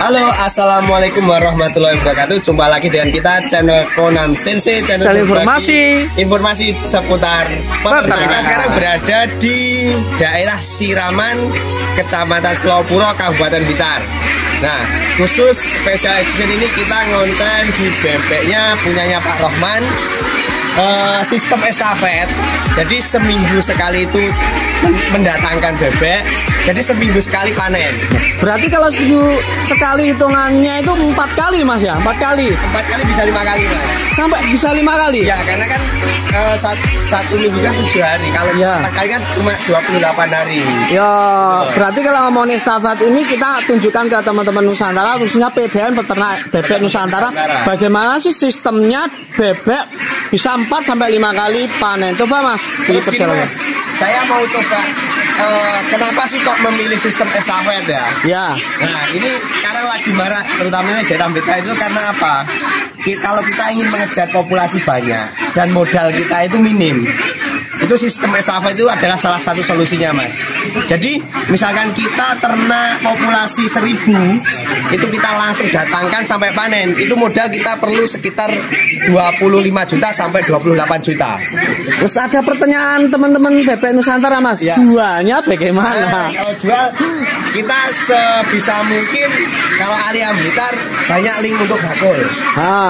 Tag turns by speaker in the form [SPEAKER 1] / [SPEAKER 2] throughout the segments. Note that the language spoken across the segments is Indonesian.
[SPEAKER 1] Halo, assalamualaikum warahmatullahi wabarakatuh. Jumpa lagi dengan kita channel Conan Sensei, channel informasi seputar peternakan. Kita sekarang berada di daerah Siraman, Kecamatan Selopuro, Kabupaten Blitar. Nah, khusus special edition ini kita ngonten di bebeknya punyanya Pak Rohman. Sistem estafet, jadi seminggu sekali itu mendatangkan bebek, jadi seminggu sekali panen.
[SPEAKER 2] Berarti kalau seminggu sekali hitungannya itu 4 kali mas ya? 4 kali?
[SPEAKER 1] 4 kali bisa 5 kali mas.
[SPEAKER 2] Sampai bisa 5 kali?
[SPEAKER 1] Ya karena kan satu minggu kan 7 hari, kalau ya 4 kali kan cuma 28 hari.
[SPEAKER 2] Ya berarti kalau ngomongin estafet ini kita tunjukkan ke teman-teman Nusantara, khususnya PBN Peternak Bebek Nusantara, bagaimana sih sistemnya bebek bisa 4-5 kali panen. Coba mas diperjelas.
[SPEAKER 1] Saya mau coba kenapa sih kok memilih sistem estafet ya?
[SPEAKER 2] Ya.
[SPEAKER 1] Nah ini sekarang lagi marah, terutamanya daerah Blitar itu karena apa? Kalau kita ingin mengejar populasi banyak dan modal kita itu minim, itu sistem estafet itu adalah salah satu solusinya mas. Jadi misalkan kita ternak populasi 1000, itu kita langsung datangkan sampai panen, itu modal kita perlu sekitar 25 juta sampai 28 juta.
[SPEAKER 2] Terus ada pertanyaan teman-teman Bebek Nusantara mas, ya. Jualnya bagaimana?
[SPEAKER 1] Kalau jual kita sebisa mungkin, kalau area Blitar banyak link untuk bakul.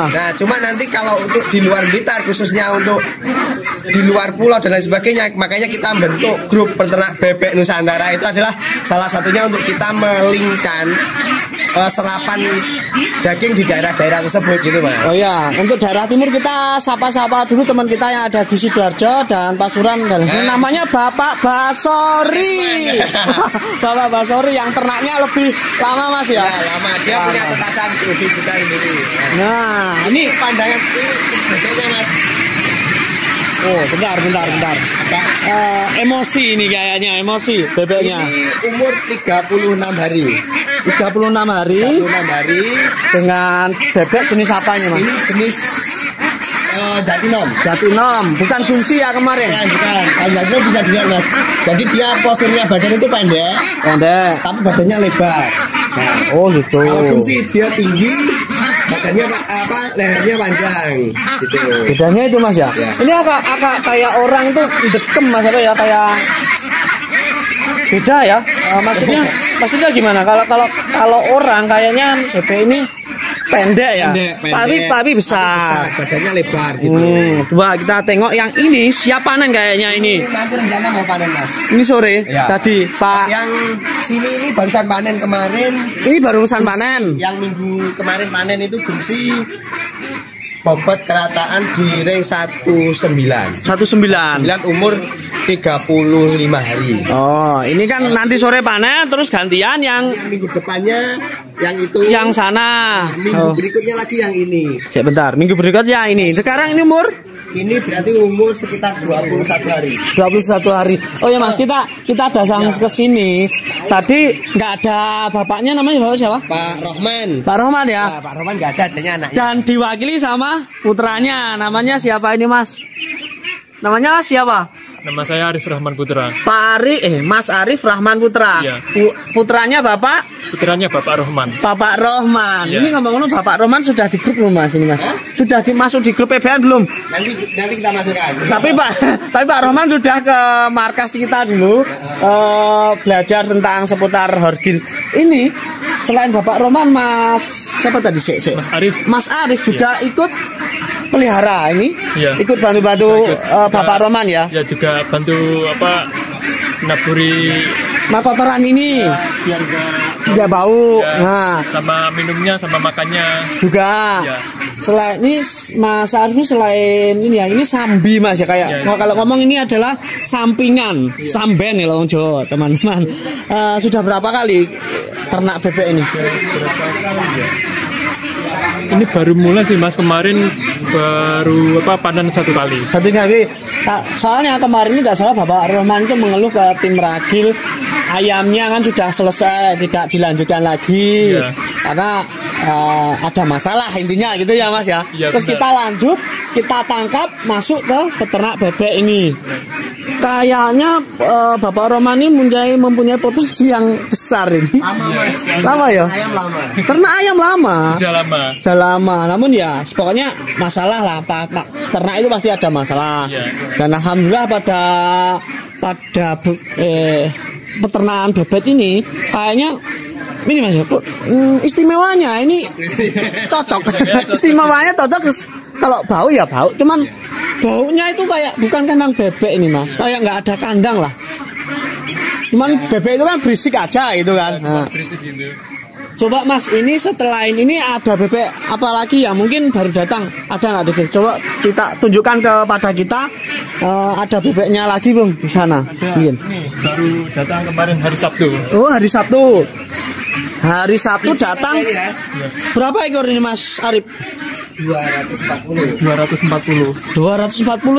[SPEAKER 1] Nah cuma nanti kalau untuk di luar Blitar, khususnya untuk di luar pulau dan lain sebagainya, makanya kita bentuk grup peternak bebek Nusantara. Itu adalah salah satunya untuk kita melingkan serapan daging di daerah-daerah tersebut gitu mas.
[SPEAKER 2] Oh ya, untuk daerah timur kita sapa-sapa dulu teman kita yang ada di Sidoarjo dan Pasuruan dan namanya Bapak Basori. Bapak Basori yang ternaknya lebih lama mas ya?
[SPEAKER 1] Ya lama, dia punya tetasan di Blitar ini.
[SPEAKER 2] Nah
[SPEAKER 1] ini pandangan bebeknya mas.
[SPEAKER 2] Oh, bentar. Emosi ini kayaknya, emosi bebeknya.
[SPEAKER 1] Ini umur 36 hari.
[SPEAKER 2] 36 hari dengan bebek jenis apanya mas?
[SPEAKER 1] Ini jenis Jatinom,
[SPEAKER 2] bukan Gungsi ya kemarin?
[SPEAKER 1] Bukan. Jatinom bisa dilihat mas. Jadi dia posturnya badan itu pendek, tapi badannya lebar. Nah,
[SPEAKER 2] oh gitu.
[SPEAKER 1] Kalau Gungsi dia tinggi, badannya lehernya panjang gitu.
[SPEAKER 2] Bedanya itu mas ya? Ini agak kayak orang tuh dekem mas, apa ya, kayak beda ya. Maksudnya gimana? Kalau orang kayaknya bebek ini pendek ya, tapi besar,
[SPEAKER 1] badannya lebar gitu.
[SPEAKER 2] Coba kita tengok yang ini siap panen kayaknya ini.
[SPEAKER 1] Nanti rencana mau panen mas.
[SPEAKER 2] Ini sore ya. Tadi Pak.
[SPEAKER 1] Yang sini ini barusan panen kemarin.
[SPEAKER 2] Ini barusan panen.
[SPEAKER 1] Yang minggu kemarin panen itu Gungsi bobot kerataan di ring 19 umur 35 hari.
[SPEAKER 2] Oh, ini kan nanti sore panen, terus gantian yang
[SPEAKER 1] minggu depannya yang itu.
[SPEAKER 2] Yang sana.
[SPEAKER 1] Minggu berikutnya lagi yang ini.
[SPEAKER 2] Sebentar, minggu berikutnya ini. Sekarang ini umur?
[SPEAKER 1] Ini berarti umur sekitar 21 hari.
[SPEAKER 2] 21 hari. Oh ya mas, kita datang ke sini. Tadi nggak ada bapaknya, namanya bapak siapa?
[SPEAKER 1] Pak Rohman.
[SPEAKER 2] Pak Rohman ya?
[SPEAKER 1] Nah, Pak Rohman nggak ada, adanya anaknya.
[SPEAKER 2] Dan diwakili sama putranya. Namanya siapa ini mas? Namanya siapa?
[SPEAKER 3] Nama saya Arif Rahman Putra.
[SPEAKER 2] Mas Arif Rahman Putra.
[SPEAKER 3] Iya.
[SPEAKER 2] Putranya Bapak?
[SPEAKER 3] Putranya Bapak Rohman.
[SPEAKER 2] Bapak Rohman.
[SPEAKER 3] Iya.
[SPEAKER 2] Ini ngomong-ngomong Bapak Rohman sudah di grup belum mas ini mas? Sudah masuk di grup PBN belum?
[SPEAKER 1] Nanti kita masukkan.
[SPEAKER 2] Tapi Pak Rohman sudah ke markas kita dulu belajar tentang seputar horgil. Ini selain Bapak Rohman, Mas siapa tadi? Mas Arif juga ikut pelihara ini, ikut bantu-bantu Bapak Rohman ya?
[SPEAKER 3] Ya juga bantu naburi
[SPEAKER 2] kotoran ini
[SPEAKER 3] biar
[SPEAKER 2] nggak bau.
[SPEAKER 3] Nah, sama minumnya sama makannya
[SPEAKER 2] juga. Ya. Selain ini Mas Arif ini selain ini ya, ini sambi mas ya kayak. Kalau ngomong ini adalah sampingan, samben ya orang Jawa teman-teman. Sudah berapa kali ternak bebek ini?
[SPEAKER 3] Ini baru mulai sih mas, kemarin baru panen 1 kali.
[SPEAKER 2] Soalnya kemarin ini nggak salah Bapak Rohman itu mengeluh ke tim ragil, ayamnya kan sudah selesai, tidak dilanjutkan lagi karena ada masalah intinya gitu ya mas ya. Terus kita lanjut, kita tangkap masuk ke peternak bebek ini. kayaknya Bapak Roman ini mempunyai potensi yang besar ini. Lama ya?
[SPEAKER 1] Ayam lama.
[SPEAKER 2] Ternak ayam lama.
[SPEAKER 3] Sudah
[SPEAKER 2] lama. Namun ya, pokoknya masalah lah. Ternak itu pasti ada masalah. Dan alhamdulillah pada peternakan bebek ini kayaknya ini Mas, istimewanya ini cocok. Istimewanya cocok. Kalau bau ya bau, cuman baunya itu kayak bukan kandang bebek ini Mas, kayak nggak ada kandang lah. Cuman bebek itu kan berisik aja gitu kan. Nah. Coba Mas, ini setelah ini ada bebek apa lagi ya? Mungkin baru datang, ada nggak bebek? Coba kita tunjukkan kepada kita, ada bebeknya lagi Bung di sana.
[SPEAKER 3] Ini baru datang kemarin hari Sabtu.
[SPEAKER 2] Oh, hari Sabtu. Hari Sabtu datang. Berapa ekor ini Mas Arif?
[SPEAKER 3] 240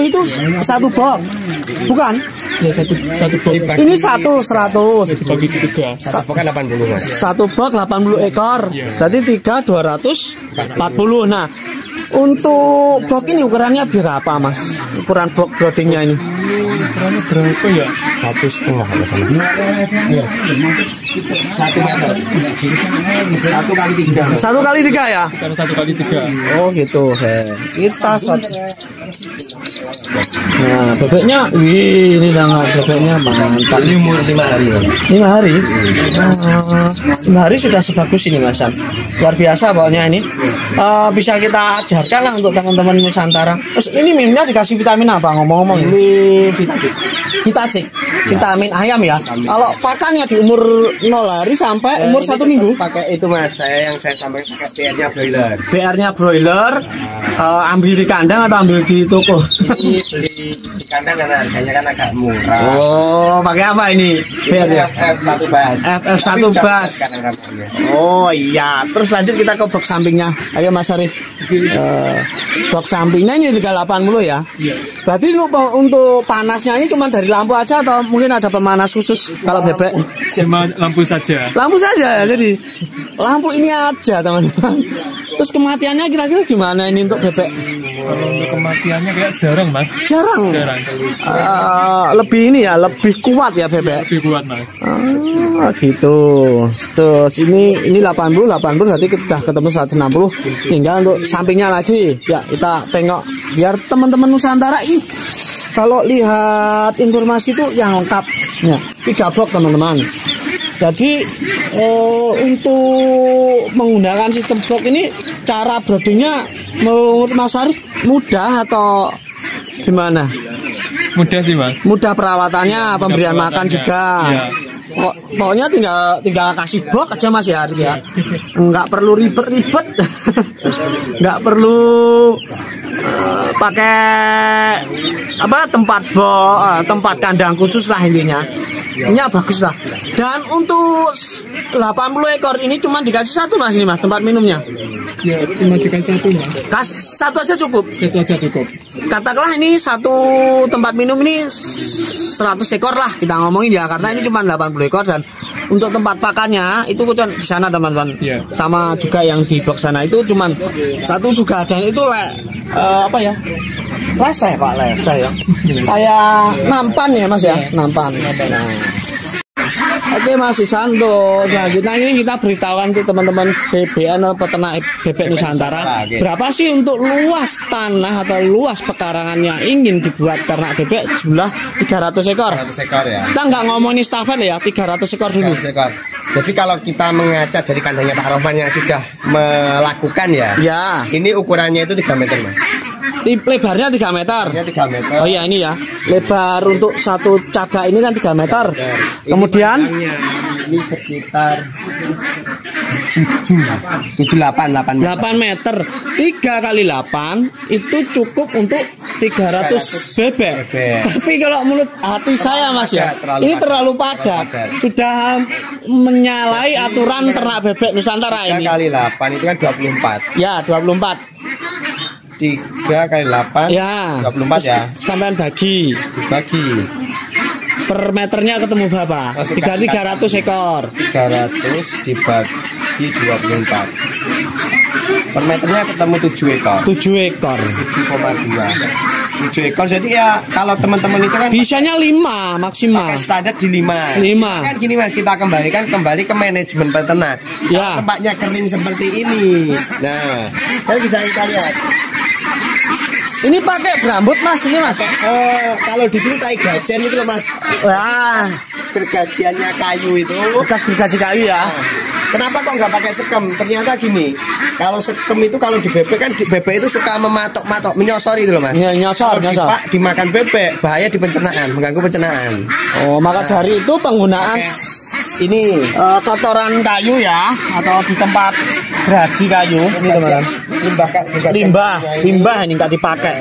[SPEAKER 2] itu satu box, bukan?
[SPEAKER 3] Ya, satu box.
[SPEAKER 2] Ini 100.
[SPEAKER 3] Dibagi 3.
[SPEAKER 1] Satu box 80 Mas.
[SPEAKER 2] Satu box 80 ekor. Berarti 3 240. Nah, untuk box ini ukurannya berapa Mas? Ukuran box broodingnya ini?
[SPEAKER 3] Ukurannya berapa ya?
[SPEAKER 1] 1,5 kalau salah. 1 meter. 1 kali 3.
[SPEAKER 2] 1 kali 3 ya?
[SPEAKER 3] Karena 1 kali 3.
[SPEAKER 2] Oh gitu. Kita nah, bebeknya, wih, ini sangat bebeknya mantap.
[SPEAKER 1] Ini umur 5 hari Mas.
[SPEAKER 2] 5 hari? 5 hari sudah sebagus ini Mas. Luar biasa pokoknya ini. Bisa kita ajarkan lah untuk teman-teman Nusantara. Terus ini minumnya dikasih vitamin apa ngomong-ngomong?
[SPEAKER 1] Ini
[SPEAKER 2] Vitacik. Vitamin ayam ya. Kalau pakannya di umur 0 hari sampai umur 1 minggu.
[SPEAKER 1] Pakai itu Mas, yang saya sampaikan pakai BR-nya broiler.
[SPEAKER 2] BR-nya broiler. Ambil di kandang atau ambil di toko?
[SPEAKER 1] Ini di kandang karena harganya kan agak murah.
[SPEAKER 2] Oh, pakai apa ini? BR-nya?
[SPEAKER 1] FF1 Bas.
[SPEAKER 2] FF1 Bas. Oh iya. Terus lanjut kita ke box sampingnya. Ayo Mas Arif. Box sampingnya ini 380 ya?
[SPEAKER 3] Iya.
[SPEAKER 2] Berarti untuk panasnya ini cuma dari lampu aja atau mungkin ada pemanas khusus kalau bebek?
[SPEAKER 3] Cuma lampu saja.
[SPEAKER 2] Lampu saja, jadi lampu ini aja teman-teman. Terus kematiannya kira-kira gimana ini untuk bebek?
[SPEAKER 3] Kalau untuk kematiannya kayak jarang Mas.
[SPEAKER 2] Jarang. Lebih ini ya, lebih kuat ya bebek.
[SPEAKER 3] Lebih kuat Mas.
[SPEAKER 2] Gitu. Terus ini 80 berarti kita ketemu 160. Tinggal untuk sampingnya lagi. Ya, kita tengok biar teman-teman Nusantara ini kalau lihat informasi itu yang lengkap. Ya, 3 box teman-teman. Jadi untuk menggunakan sistem box ini cara broodingnya menurut Mas Arif mudah atau gimana?
[SPEAKER 3] Mudah sih Mas.
[SPEAKER 2] Mudah perawatannya, pemberian makan juga.
[SPEAKER 3] Ya.
[SPEAKER 2] Pokoknya tinggal kasih box aja Mas ya, Arif ya. Nggak perlu ribet-ribet. Nggak perlu pakai tempat kandang khusus lah intinya. Ini bagus lah. Dan untuk 80 ekor ini cuma dikasih 1 Mas ini Mas tempat minumnya.
[SPEAKER 3] Ya, cuma dikasih 1 Mas.
[SPEAKER 2] 1 aja cukup.
[SPEAKER 3] 1 aja cukup.
[SPEAKER 2] Katakanlah ini 1 tempat minum ini 100 ekor lah kita ngomongin ya, karena ini cuma 80 ekor dan untuk tempat pakannya itu kan di sana teman-teman.
[SPEAKER 3] Yeah.
[SPEAKER 2] Sama juga yang di box sana itu cuma 1 juga dan itu apa ya? Leseh Pak, leseh ya. Kayak nampan ya Mas ya, nampan. Nah. Oke Mas Isanto, selanjutnya ini kita beritahukan untuk teman-teman BBN atau peternak bebek Nusantara. Berapa sih untuk luas tanah atau luas pekarangan yang ingin dibuat ternak bebek jumlah 300 ekor?
[SPEAKER 1] 300 ekor ya.
[SPEAKER 2] Kita nggak ngomongin stafet ya, 300 ekor dulu.
[SPEAKER 1] 300 ekor. Jadi kalau kita mengaca dari kandangnya Pak Roman yang sudah melakukan ya.
[SPEAKER 2] Ya.
[SPEAKER 1] Ini ukurannya itu 3 meter Mas.
[SPEAKER 2] Lebarnya 3 meter.
[SPEAKER 1] Lebarnya 3 meter.
[SPEAKER 2] Oh iya ini ya. Lebar untuk satu cagak ini kan 3 meter. Kemudian
[SPEAKER 1] ini sekitar 8
[SPEAKER 2] meter. 3 kali 8 itu cukup untuk 300 bebek. Tapi kalau menurut hati saya Mas ya, ini terlalu padat. Sudah menyalahi aturan ternak bebek Nusantara ini.
[SPEAKER 1] 3 kali 8 itu kan 24.
[SPEAKER 2] Ya, 24.
[SPEAKER 1] 3 kali 8
[SPEAKER 2] ya,
[SPEAKER 1] 24 ya.
[SPEAKER 2] Sampai bagi. Per meternya ketemu berapa? 300 ekor.
[SPEAKER 1] 300 dibagi 24. Per meternya ketemu 7 ekor.
[SPEAKER 2] 7 ekor.
[SPEAKER 1] 7,2. 7 ekor. Jadi ya kalau teman-teman itu kan
[SPEAKER 2] bisanya 5 maksimal.
[SPEAKER 1] pakai standar di 5.
[SPEAKER 2] 5.
[SPEAKER 1] Kan gini Mas, kita kembali ke manajemen peternak.
[SPEAKER 2] Ya.
[SPEAKER 1] Tempatnya kering seperti ini. Nah, kalau bisa kita lihat.
[SPEAKER 2] Ini pakai berambut Mas, ini Mas.
[SPEAKER 1] Kalau di sini tai gajian itu loh Mas.
[SPEAKER 2] Wah,
[SPEAKER 1] Gergajiannya kayu itu.
[SPEAKER 2] bekas gergaji kayu ya.
[SPEAKER 1] Kenapa kok nggak pakai sekem? Ternyata gini, kalau sekem itu kalau di bebek kan di bebek itu suka mematok-matok, menyosor itu loh Mas.
[SPEAKER 2] Nyosor.
[SPEAKER 1] Dimakan bebek bahaya di pencernaan, mengganggu pencernaan.
[SPEAKER 2] Oh, maka dari itu penggunaan
[SPEAKER 1] Ini
[SPEAKER 2] kotoran kayu ya, atau di tempat gergaji kayu ini teman-teman. Limbah ini nggak dipakai.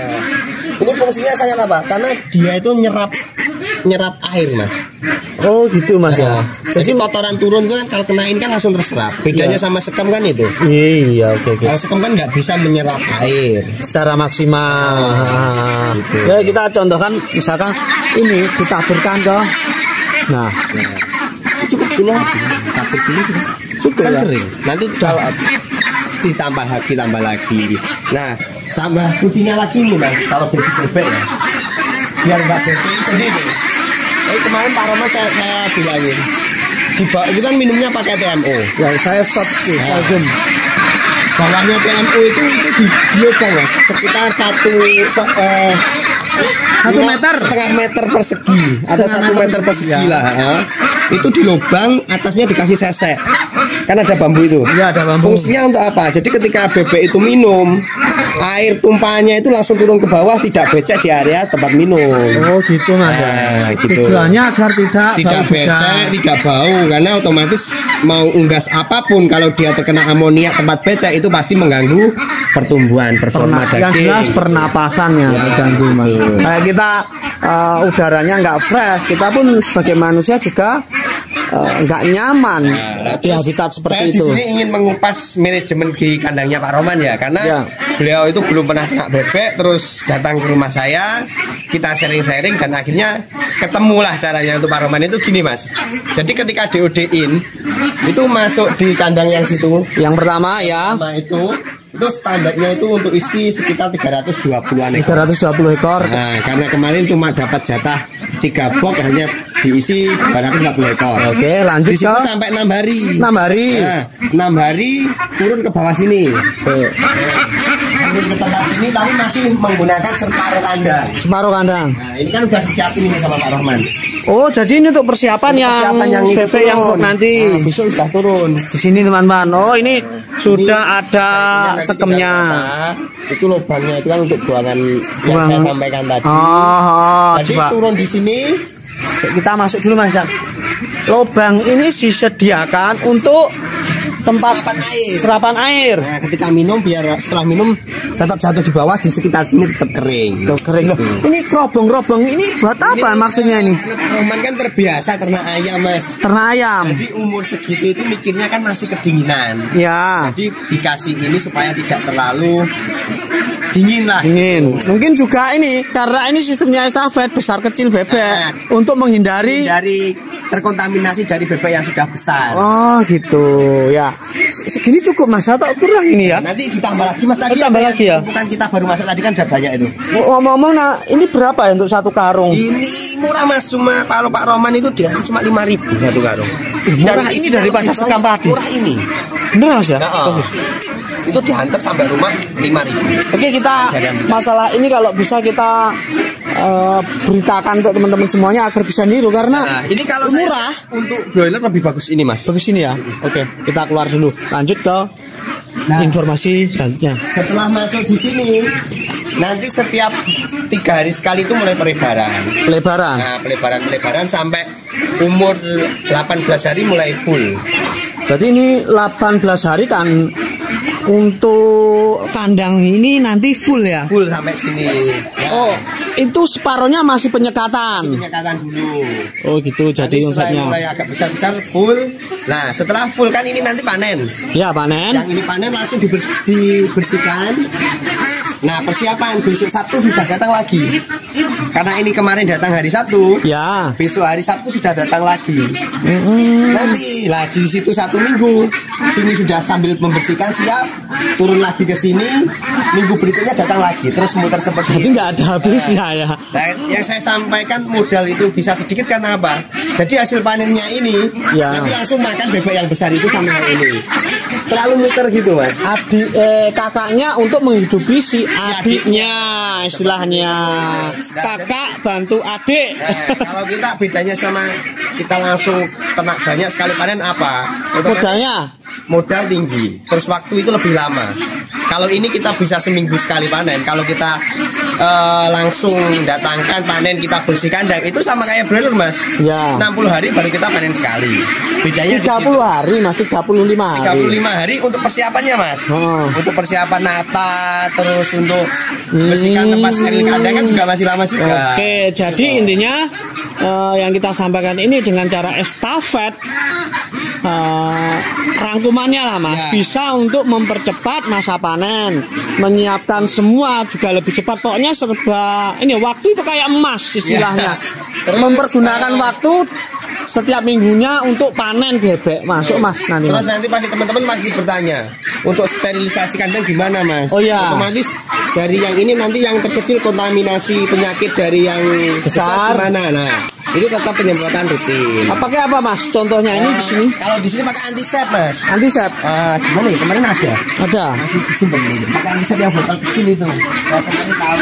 [SPEAKER 1] Ini fungsinya sangat apa? Karena dia itu nyerap air Mas.
[SPEAKER 2] Oh gitu Mas ya.
[SPEAKER 1] Jadi kotoran turun itu kan kalau kena ini kan langsung terserap. Bedanya sama sekem kan itu.
[SPEAKER 2] Iya, oke.
[SPEAKER 1] Kalau sekem kan nggak bisa menyerap air
[SPEAKER 2] Secara maksimal.
[SPEAKER 1] Gitu.
[SPEAKER 2] Ya kita contohkan misalkan ini ditaburkan toh. Nah,
[SPEAKER 1] Cukup dulu lagi. Tabur dulu sudah.
[SPEAKER 2] cukup
[SPEAKER 1] Kan
[SPEAKER 2] ya.
[SPEAKER 1] kering. Nanti kalau ditambah lagi. Nah, sama kuncinya lagi nih Mas. Kalau bebek ya. Biar nggak bersih sendiri. Kemarin Pak Roma saya bilangin. Itu kan minumnya pakai TMO.
[SPEAKER 2] Ya saya stop tuh, saya zoom.
[SPEAKER 1] Bawahnya TMO itu di lubang Mas. Sekitar 1
[SPEAKER 2] meter.
[SPEAKER 1] setengah meter persegi atau 1 meter persegi lah. Itu di lubang, atasnya dikasih sesek. Kan ada bambu itu.
[SPEAKER 2] Iya, ada bambu.
[SPEAKER 1] Fungsinya untuk apa? Jadi ketika bebek itu minum, air tumpahannya itu langsung turun ke bawah, tidak becek di area tempat minum.
[SPEAKER 2] Oh gitu Mas.
[SPEAKER 1] Nah, gitu.
[SPEAKER 2] Tujuannya agar tidak
[SPEAKER 1] Becek, tidak bau, karena otomatis mau unggas apapun kalau dia terkena amoniak tempat becek itu pasti mengganggu pertumbuhan performa
[SPEAKER 2] yang
[SPEAKER 1] daging.
[SPEAKER 2] jelas pernapasannya terganggu Mas. Kayak kita udaranya nggak fresh, kita pun sebagai manusia juga nggak nyaman di habitat seperti itu.
[SPEAKER 1] Saya di sini ingin mengupas manajemen di kandangnya Pak Roman ya, karena beliau itu belum pernah ternak bebek, terus datang ke rumah saya, kita sharing-sharing dan akhirnya ketemulah caranya untuk Pak Roman itu gini Mas. Jadi ketika DOD-in itu masuk di kandang yang situ.
[SPEAKER 2] Yang pertama ya.
[SPEAKER 1] Itu standarnya itu untuk isi sekitar 320-an ekor.
[SPEAKER 2] 320 ekor.
[SPEAKER 1] Nah, karena kemarin cuma dapat jatah 3 box hanya diisi 240 ekor.
[SPEAKER 2] Oke, lanjut
[SPEAKER 1] di situ sampai 6 hari.
[SPEAKER 2] 6 hari.
[SPEAKER 1] Nah, 6 hari turun ke bawah sini. Turun ke tempat sini tapi masih menggunakan separuh kandang.
[SPEAKER 2] Separuh kandang.
[SPEAKER 1] Nah, ini kan udah disiapin ini sama Pak Rahman.
[SPEAKER 2] Oh, jadi ini untuk persiapan yang bebek yang nanti
[SPEAKER 1] besok sudah turun.
[SPEAKER 2] Di sini teman-teman. Oh, ini sudah ada sekemnya.
[SPEAKER 1] Itu lubangnya itu kan untuk buangan yang saya sampaikan tadi. Jadi
[SPEAKER 2] coba
[SPEAKER 1] turun di sini.
[SPEAKER 2] Kita masuk dulu Mas. Lubang ini disediakan untuk tempat serapan air.
[SPEAKER 1] Nah, ketika minum biar setelah minum tetap jatuh di bawah, di sekitar sini tetap kering.
[SPEAKER 2] Ini kerobong-kerobong ini buat apa maksudnya ini?
[SPEAKER 1] Pak Roman kan terbiasa ternak ayam Mas.
[SPEAKER 2] Ternak ayam.
[SPEAKER 1] Jadi umur segitu itu mikirnya kan masih kedinginan.
[SPEAKER 2] Ya.
[SPEAKER 1] Jadi dikasih ini supaya tidak terlalu dingin lah.
[SPEAKER 2] Dingin. Mungkin juga ini karena ini sistemnya estafet besar kecil bebek untuk menghindari
[SPEAKER 1] terkontaminasi dari bebek yang sudah besar.
[SPEAKER 2] Oh gitu ya. Segini cukup Mas atau kurang ini ya?
[SPEAKER 1] Nanti ditambah lagi Mas tadi.
[SPEAKER 2] Tambah lagi ya.
[SPEAKER 1] Bukan kita baru masuk tadi kan udah banyak itu.
[SPEAKER 2] Ngomong-ngomong, nah ini berapa ya untuk satu karung?
[SPEAKER 1] Ini murah Mas, cuma kalau Pak Roman itu dia cuma 5.000 satu karung.
[SPEAKER 2] Murah ini daripada sekam padi.
[SPEAKER 1] Murah ini.
[SPEAKER 2] Bener Mas ya?
[SPEAKER 1] Itu diantar sampai rumah 5.000.
[SPEAKER 2] Oke, kita masalah ini kalau bisa kita beritakan untuk teman-teman semuanya agar bisa niru karena
[SPEAKER 1] ini kalau
[SPEAKER 2] murah.
[SPEAKER 1] Untuk broiler lebih bagus ini Mas.
[SPEAKER 2] Bagus ini ya. Oke, kita keluar dulu. Lanjut ke informasi selanjutnya.
[SPEAKER 1] Setelah masuk di sini, nanti setiap 3 hari sekali itu mulai pelebaran. Nah, pelebaran sampai umur 18 hari mulai full.
[SPEAKER 2] Berarti ini 18 hari kan untuk kandang ini nanti full ya?
[SPEAKER 1] Full sampai sini. Ya.
[SPEAKER 2] Oh, itu separohnya masih penyekatan.
[SPEAKER 1] Penyekatan dulu.
[SPEAKER 2] Oh gitu, jadi konsepnya.
[SPEAKER 1] Mulai agak besar-besar full. Nah, setelah full kan ini nanti panen.
[SPEAKER 2] Ya panen.
[SPEAKER 1] Yang ini panen langsung dibersihkan. Nah persiapan besok Sabtu sudah datang lagi. Karena ini kemarin datang hari Sabtu.
[SPEAKER 2] Ya.
[SPEAKER 1] Besok hari Sabtu sudah datang lagi. Nanti lah di situ 1 minggu. Sini sudah sambil membersihkan siap. Turun lagi ke sini. Minggu berikutnya datang lagi. Terus muter seperti
[SPEAKER 2] Jadi
[SPEAKER 1] itu.
[SPEAKER 2] nggak ada habisnya ya.
[SPEAKER 1] Nah, yang saya sampaikan modal itu bisa sedikit karena apa? Jadi hasil panennya ini
[SPEAKER 2] Ya.
[SPEAKER 1] nanti langsung makan bebek yang besar itu sama yang ini. Selalu muter gitu mas.
[SPEAKER 2] Kakaknya untuk menghidupi si adiknya istilahnya. Kakak bantu adik.
[SPEAKER 1] Kalau kita bedanya sama kita langsung ternak banyak sekali panen apa?
[SPEAKER 2] Modalnya
[SPEAKER 1] Modal tinggi, terus waktu itu lebih lama. Kalau ini kita bisa seminggu sekali panen. Kalau kita langsung datangkan panen, kita bersihkan, dan itu sama kayak broiler mas.
[SPEAKER 2] Ya.
[SPEAKER 1] 60 hari baru kita panen sekali. Bedanya
[SPEAKER 2] 30 hari mas, 35 hari.
[SPEAKER 1] 35 hari untuk persiapannya mas. Untuk persiapan nata, terus untuk bersihkan tempat steril kandang kan juga masih lama juga.
[SPEAKER 2] Oke, jadi intinya yang kita sampaikan ini dengan cara estafet, rangkumannya lah mas,
[SPEAKER 1] Ya.
[SPEAKER 2] bisa untuk mempercepat masa panen, menyiapkan semua juga lebih cepat. Pokoknya serba ini, waktu itu kayak emas istilahnya.
[SPEAKER 1] Terus,
[SPEAKER 2] Mempergunakan waktu setiap minggunya untuk panen bebek. Masuk mas nanti.
[SPEAKER 1] Terus
[SPEAKER 2] Mas.
[SPEAKER 1] nanti pasti teman-teman masih bertanya untuk sterilisasi kandang gimana mas?
[SPEAKER 2] Oh, iya.
[SPEAKER 1] Otomatis dari yang ini nanti yang terkecil kontaminasi penyakit dari yang besar gimana? Nah itu tetap penyemprotan rutin.
[SPEAKER 2] Pakai apa mas? Contohnya ini di sini.
[SPEAKER 1] Kalau di sini pakai antisep mas.
[SPEAKER 2] Antisep.
[SPEAKER 1] Gimana ya kemarin ada?
[SPEAKER 2] Ada.
[SPEAKER 1] Masih disimpan ini. Pakai antisep yang botol kecil itu. Kalau teman tahu.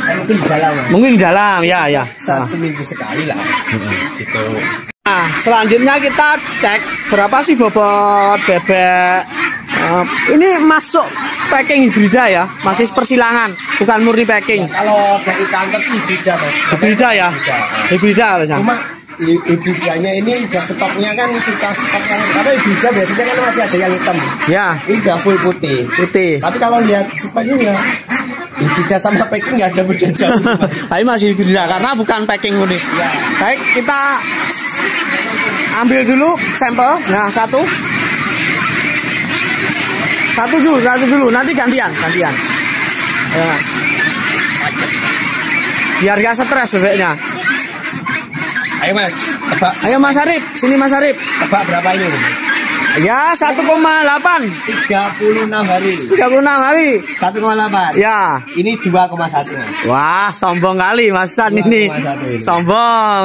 [SPEAKER 1] Mungkin di dalam mas.
[SPEAKER 2] Mungkin di dalam ya ya.
[SPEAKER 1] 1 minggu sekali lah. Gitu.
[SPEAKER 2] Nah, selanjutnya kita cek berapa sih bobot bebek. Ini masuk packing hibrida ya, masih persilangan, bukan murni packing.
[SPEAKER 1] Kalau dari kantor sih hibrida mas.
[SPEAKER 2] Hibrida ya, hibrida harusnya.
[SPEAKER 1] Cuma hibridanya ini udah stoknya kan suka stok yang, karena hibrida biasanya kan masih ada yang hitam.
[SPEAKER 2] Ya,
[SPEAKER 1] Ini udah full putih.
[SPEAKER 2] putih.
[SPEAKER 1] Tapi kalau lihat speknya ya hibrida sama packing nggak ada beda jauh.
[SPEAKER 2] Tapi masih hibrida karena bukan packing murni. Baik, kita ambil dulu sampel. Nah, satu dulu, nanti gantian. Ya. Biar gak stres bebeknya.
[SPEAKER 1] Ayo mas, tebak,
[SPEAKER 2] Ayo Mas Arif, sini Mas Arif.
[SPEAKER 1] tebak berapa ini?
[SPEAKER 2] Ya, 1,8.
[SPEAKER 1] 36 hari.
[SPEAKER 2] 36 hari.
[SPEAKER 1] 1,8.
[SPEAKER 2] Ya.
[SPEAKER 1] Ini 2,1 mas.
[SPEAKER 2] Wah, sombong kali Mas San ini.
[SPEAKER 1] 2,1 ini.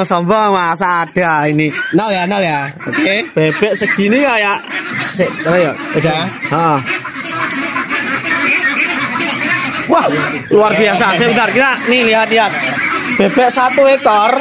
[SPEAKER 2] Sombong Mas, ada ini.
[SPEAKER 1] 0 ya. Oke.
[SPEAKER 2] Bebek segini kayak Sik, ya.
[SPEAKER 1] Udah.
[SPEAKER 2] Heeh. Wah, luar biasa. Sebentar, kita nih lihat. Bebek 1 ekor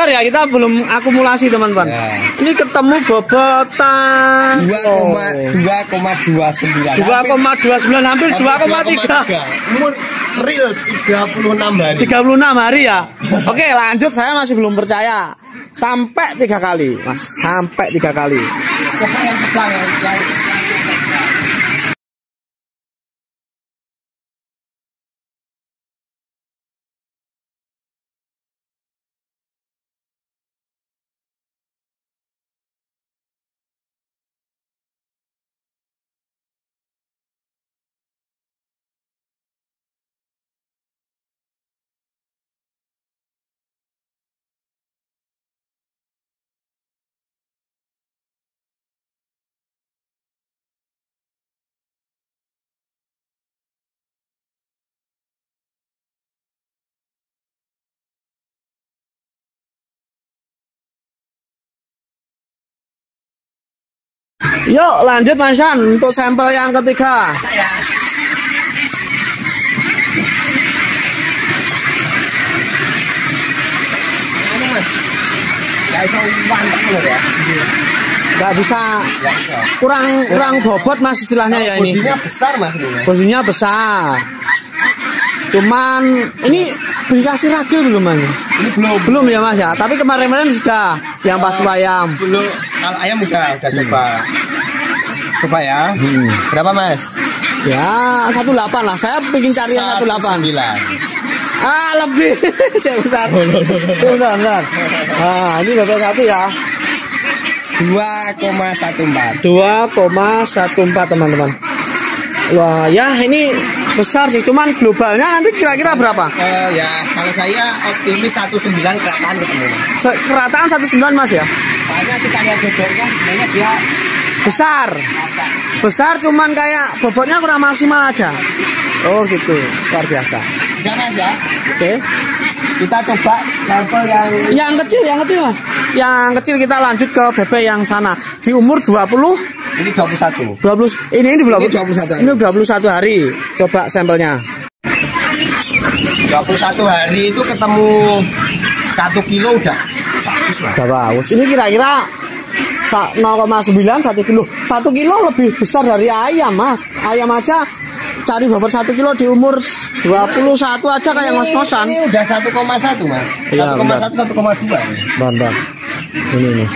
[SPEAKER 2] ya, kita belum akumulasi teman-teman.
[SPEAKER 1] Ya.
[SPEAKER 2] Ini ketemu bobotan
[SPEAKER 1] 2,29.
[SPEAKER 2] 2,29 hampir 2,3.
[SPEAKER 1] Umur real 36 hari.
[SPEAKER 2] 36 hari ya. Oke, lanjut, saya masih belum percaya. Sampai 3 kali, Mas. Sampai 3 kali.
[SPEAKER 1] Pokoknya yang sebelah yang
[SPEAKER 2] Yuk lanjut Mas San untuk sampel yang ketiga. Gak bisa, kurang bobot Mas istilahnya ya ini.
[SPEAKER 1] bodinya besar mas ini.
[SPEAKER 2] Bodinya besar. Cuman ini dikasih ragil belum Mas?
[SPEAKER 1] Ini
[SPEAKER 2] Belum ya Mas ya. Tapi kemarin sudah yang pas ayam.
[SPEAKER 1] belum. Kalau ayam udah coba ya. Berapa mas?
[SPEAKER 2] Ya 18 lah. Saya bikin cari yang 18.
[SPEAKER 1] 9.
[SPEAKER 2] Lebih. Bentar. Nah, ini bebek satu ya.
[SPEAKER 1] 2,14.
[SPEAKER 2] 2,14 teman-teman. Wah, ya ini Besar sih, cuman globalnya nanti kira-kira berapa?
[SPEAKER 1] Ya kalau saya optimis 19 kerataan ketemu.
[SPEAKER 2] Kerataan 19 Mas ya?
[SPEAKER 1] Soalnya kita lihat bobotnya sebenarnya dia
[SPEAKER 2] besar. Besar cuman kayak bobotnya kurang maksimal aja. Oh gitu, luar biasa.
[SPEAKER 1] Udah Mas ya.
[SPEAKER 2] Oke.
[SPEAKER 1] Kita coba sampel
[SPEAKER 2] yang kecil Mas. Yang kecil kita lanjut ke bebek yang sana. Di umur 20.
[SPEAKER 1] Ini 21.
[SPEAKER 2] 20 ini 21. Ini 21 hari. Coba sampelnya.
[SPEAKER 1] 21 hari itu ketemu 1 kilo udah bagus Mas.
[SPEAKER 2] Udah bagus. Ini kira-kira 0,9 1 kilo. 1 kilo lebih besar dari ayam Mas. Ayam aja cari bobot 1 kilo di umur 21 aja kayak ngos-ngosan.
[SPEAKER 1] Ini udah 1,1 Mas. 1,1 1,2.
[SPEAKER 2] Bang. Ini nih.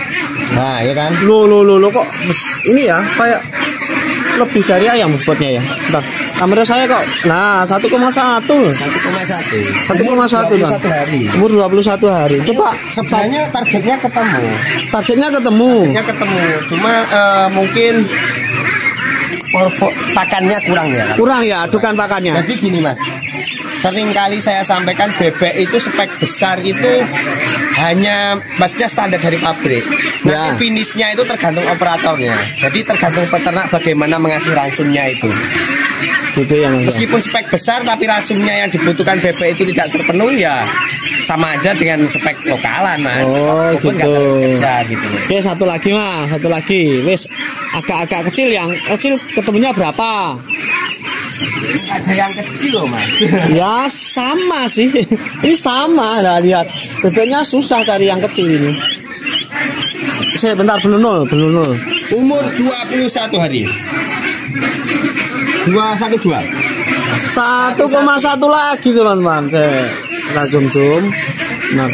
[SPEAKER 1] Nah, ya kan?
[SPEAKER 2] Lo kok ini ya kayak lebih dari ayam bobotnya ya. Bentar. Kamera saya kok. Nah, 1,1. 1,1 Bang. Umur 21 hari. Coba
[SPEAKER 1] sebenarnya targetnya ketemu. Cuma mungkin pakannya kurang ya.
[SPEAKER 2] Kurang ya, adukan pakannya.
[SPEAKER 1] Jadi gini Mas. Sering kali saya sampaikan bebek itu spek besar itu hanya maksudnya standar dari pabrik. Nanti finishnya itu tergantung operatornya. Jadi tergantung peternak bagaimana mengasih ransumnya itu.
[SPEAKER 2] Gitu ya Mas.
[SPEAKER 1] Meskipun spek besar tapi ransumnya yang dibutuhkan bebek itu tidak terpenuhi ya sama aja dengan spek lokalan Mas.
[SPEAKER 2] Oh gitu.
[SPEAKER 1] Gitu.
[SPEAKER 2] Oke, satu lagi. Wis agak-agak kecil, yang kecil ketemunya berapa?
[SPEAKER 1] Ada yang kecil loh Mas.
[SPEAKER 2] Ya sama sih. Ini sama. Nah, lihat bebeknya susah cari yang kecil ini. Saya bentar belum nol.
[SPEAKER 1] Umur 21 hari. 212.
[SPEAKER 2] 1,1 lagi teman-teman. Saya zoom. Nah,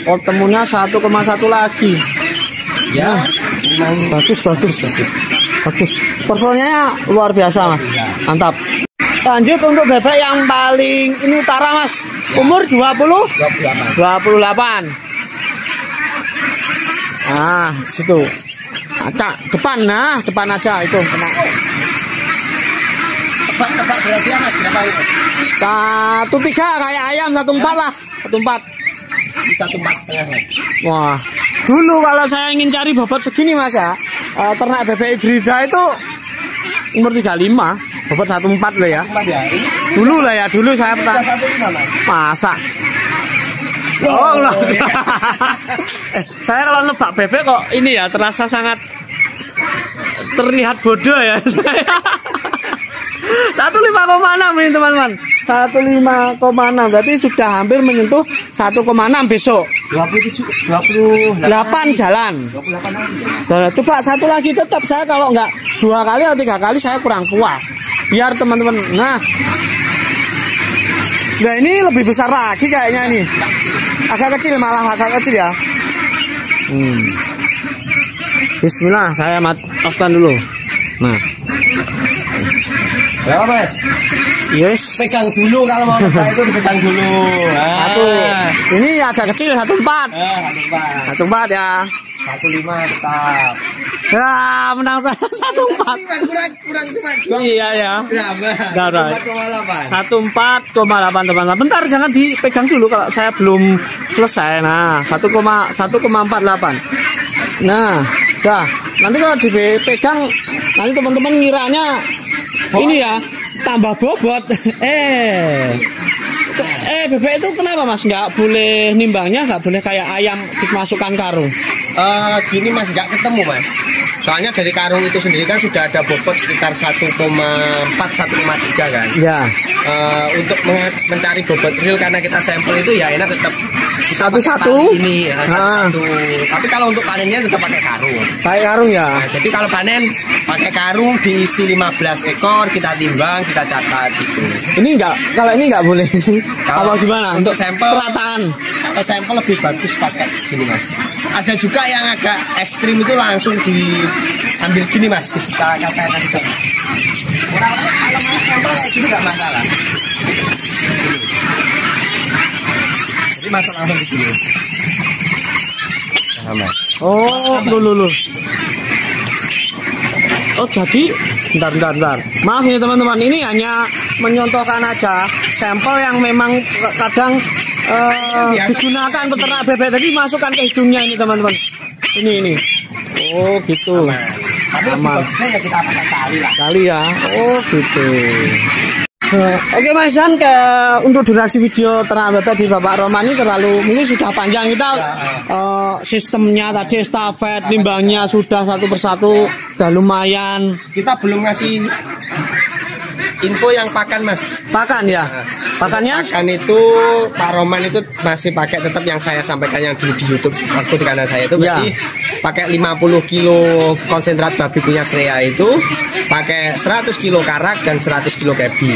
[SPEAKER 2] oh temunya 1,1 lagi.
[SPEAKER 1] Ya,
[SPEAKER 2] bagus. Performanya luar biasa Mas. Mantap. Lanjut untuk bebek yang paling ini utara Mas. Umur 28. Ah, situ. Depan aja itu kena.
[SPEAKER 1] Tebak berarti ya Mas, berapa itu?
[SPEAKER 2] 1,3 kayak ayam, 1,4 lah. 1,4.
[SPEAKER 1] 1,4,5.
[SPEAKER 2] Wah, dulu kalau saya ingin cari bobot segini Mas ya, ternak bebek hibrida itu umur 35, bobot 1,4 loh ya. Dulu saya pernah. Masa? Oh, loh. Saya kalau nebak bebek kok ini ya terasa sangat terlihat bodoh ya. 1,5,6 ini teman-teman. 1,5,6 berarti sudah hampir menyentuh 1,6 besok. 28 jalan. 28 hari. Coba satu lagi, tetap saya kalau nggak 2 kali atau 3 kali saya kurang puas. Biar teman-teman. Nah ini lebih besar lagi kayaknya ini. Agak kecil ya. Bismillah, saya matangkan dulu. Nah.
[SPEAKER 1] Berapa Mas?
[SPEAKER 2] Yes.
[SPEAKER 1] Pegang dulu kalau mau nebak itu dipegang dulu.
[SPEAKER 2] Satu. Ini agak kecil 1,4. 1,4 ya.
[SPEAKER 1] 1,5 tetap.
[SPEAKER 2] Ya, menang saya 1,4.
[SPEAKER 1] Kurang cuma 2.
[SPEAKER 2] Iya ya.
[SPEAKER 1] Berapa?
[SPEAKER 2] 1,4,8 teman-teman. Bentar, jangan dipegang dulu kalau saya belum selesai. Nah, 1,48. Nah, dah. Nanti kalau dipegang, nanti teman-teman ngiranya ini ya tambah bobot. Bebek itu kenapa Mas nggak boleh nimbangnya, nggak boleh kayak ayam dimasukkan karung?
[SPEAKER 1] Gini Mas, nggak ketemu Mas. Soalnya dari karung itu sendiri kan sudah ada bobot sekitar 1,4 1,3 kan.
[SPEAKER 2] Ya.
[SPEAKER 1] Untuk mencari bobot real karena kita sampel itu ya enak tetap
[SPEAKER 2] satu-satu
[SPEAKER 1] ini ya, satu. Tapi kalau untuk panennya tetap pakai karung.
[SPEAKER 2] Pakai karung ya.
[SPEAKER 1] Nah, jadi kalau panen pakai karung diisi 15 ekor, kita timbang, kita catat gitu.
[SPEAKER 2] Ini kalau ini nggak boleh. Kalau gimana?
[SPEAKER 1] Untuk sampel
[SPEAKER 2] perataan.
[SPEAKER 1] Kalau sampel lebih bagus pakai gini Mas. Ada juga yang agak ekstrim itu langsung diambil gini Mas. Kita katakan itu. Kalau mau sampel kayak gini nggak masalah. Jadi masuk langsung di sini. Nah, Mas.
[SPEAKER 2] Oh, dulu. Oh jadi, bentar. Maaf ya teman-teman, ini hanya menyontohkan aja sampel yang memang kadang digunakan peternak bebek tadi, masukkan ke hidungnya ini teman-teman. Ini. Oh gitu. Aman.
[SPEAKER 1] Saya kita pakai tali lah.
[SPEAKER 2] Tali ya. Oh gitu. Oke Mas San, untuk durasi video ternak bebek di Bapak Roman ini terlalu mungkin sudah panjang. Kita sistemnya tadi estafet, timbangnya sudah satu persatu, udah lumayan.
[SPEAKER 1] Kita belum ngasih info yang pakan Mas.
[SPEAKER 2] Pakan ya? Pakannya?
[SPEAKER 1] Pakan itu Pak Roman itu masih pakai tetap yang saya sampaikan yang dulu di YouTube waktu di kanal saya itu berarti pakai 50 kilo konsentrat babi punya Srea itu, pakai 100 kilo karak dan 100 kilo kebi.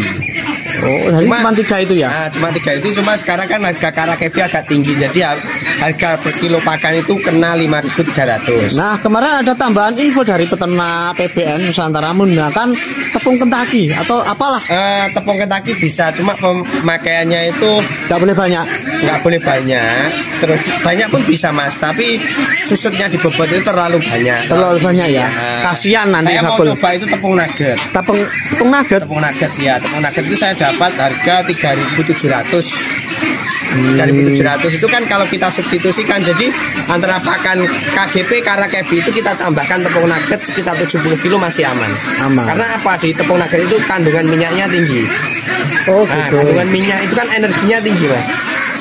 [SPEAKER 2] Oh, cuma 3 itu ya?
[SPEAKER 1] Nah, cuma 3 itu, cuma sekarang kan harga karak kebi agak tinggi, jadi harga per kilo pakan itu kena 5.300.
[SPEAKER 2] Nah, kemarin ada tambahan info dari peternak PBN Nusantara menggunakan tepung Kentucky atau apalah?
[SPEAKER 1] Tepung Kentucky bisa, cuma pemakaiannya itu
[SPEAKER 2] nggak boleh banyak.
[SPEAKER 1] Nggak boleh banyak, terus banyak pun bisa Mas, tapi susutnya di bobot itu terlalu banyak.
[SPEAKER 2] Terlalu banyak ya? Kasihan nanti.
[SPEAKER 1] Saya mau coba itu tepung nugget.
[SPEAKER 2] Tepung nugget?
[SPEAKER 1] Tepung nugget ya, tepung nugget itu saya dapat harga 3.700. 3.700 itu kan kalau kita substitusikan, jadi antara pakan KGP karena kebi itu kita tambahkan tepung nugget sekitar 70 kilo masih aman. Karena apa, di tepung nugget itu kandungan minyaknya tinggi.
[SPEAKER 2] Oh gitu.
[SPEAKER 1] Nah, kandungan minyak itu kan energinya tinggi Mas.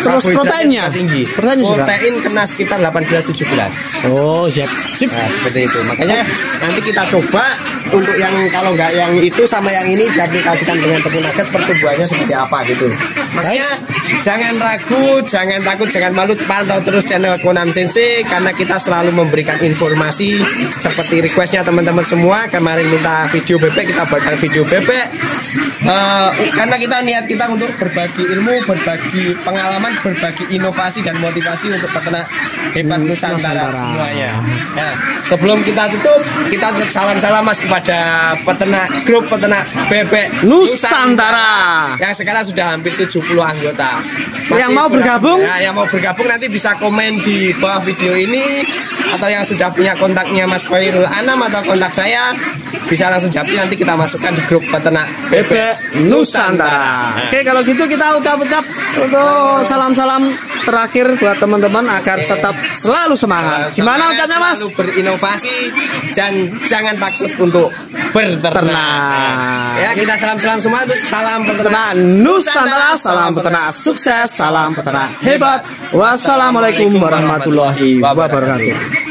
[SPEAKER 2] Terus proteinnya
[SPEAKER 1] tinggi. Protein kena sekitar 18-17.
[SPEAKER 2] Oh sip.
[SPEAKER 1] Nah, seperti itu. Makanya nanti kita coba untuk yang kalau nggak yang itu sama yang ini diaplikasikan dengan tepung nugget, pertumbuhannya seperti apa gitu. Makanya jangan ragu, jangan takut, jangan malu, pantau terus channel Conan Sensei karena kita selalu memberikan informasi seperti requestnya teman-teman semua. Kemarin minta video bebek, kita buatkan video bebek. Karena niat kita untuk berbagi ilmu, berbagi pengalaman, berbagi inovasi dan motivasi untuk peternak hebat Nusantara semuanya. Nah, sebelum kita tutup, kita salam-salam Mas kepada grup peternak bebek
[SPEAKER 2] Nusantara
[SPEAKER 1] yang sekarang sudah hampir 70 anggota.
[SPEAKER 2] Yang mau bergabung?
[SPEAKER 1] Nah, yang mau bergabung nanti bisa komen di bawah video ini, atau yang sudah punya kontaknya Mas Khairul Anam atau kontak saya bisa langsung japri, nanti kita masukkan di grup peternak
[SPEAKER 2] bebek Nusantara. Oke, kalau gitu kita ucap-ucap untuk salam-salam terakhir buat teman-teman agar tetap selalu semangat. Gimana ucapnya Mas?
[SPEAKER 1] Selalu berinovasi dan jangan takut untuk berternak. Ya, kita salam-salam semua untuk salam peternak
[SPEAKER 2] Nusantara, salam peternak sukses, salam peternak hebat. Wassalamualaikum warahmatullahi wabarakatuh.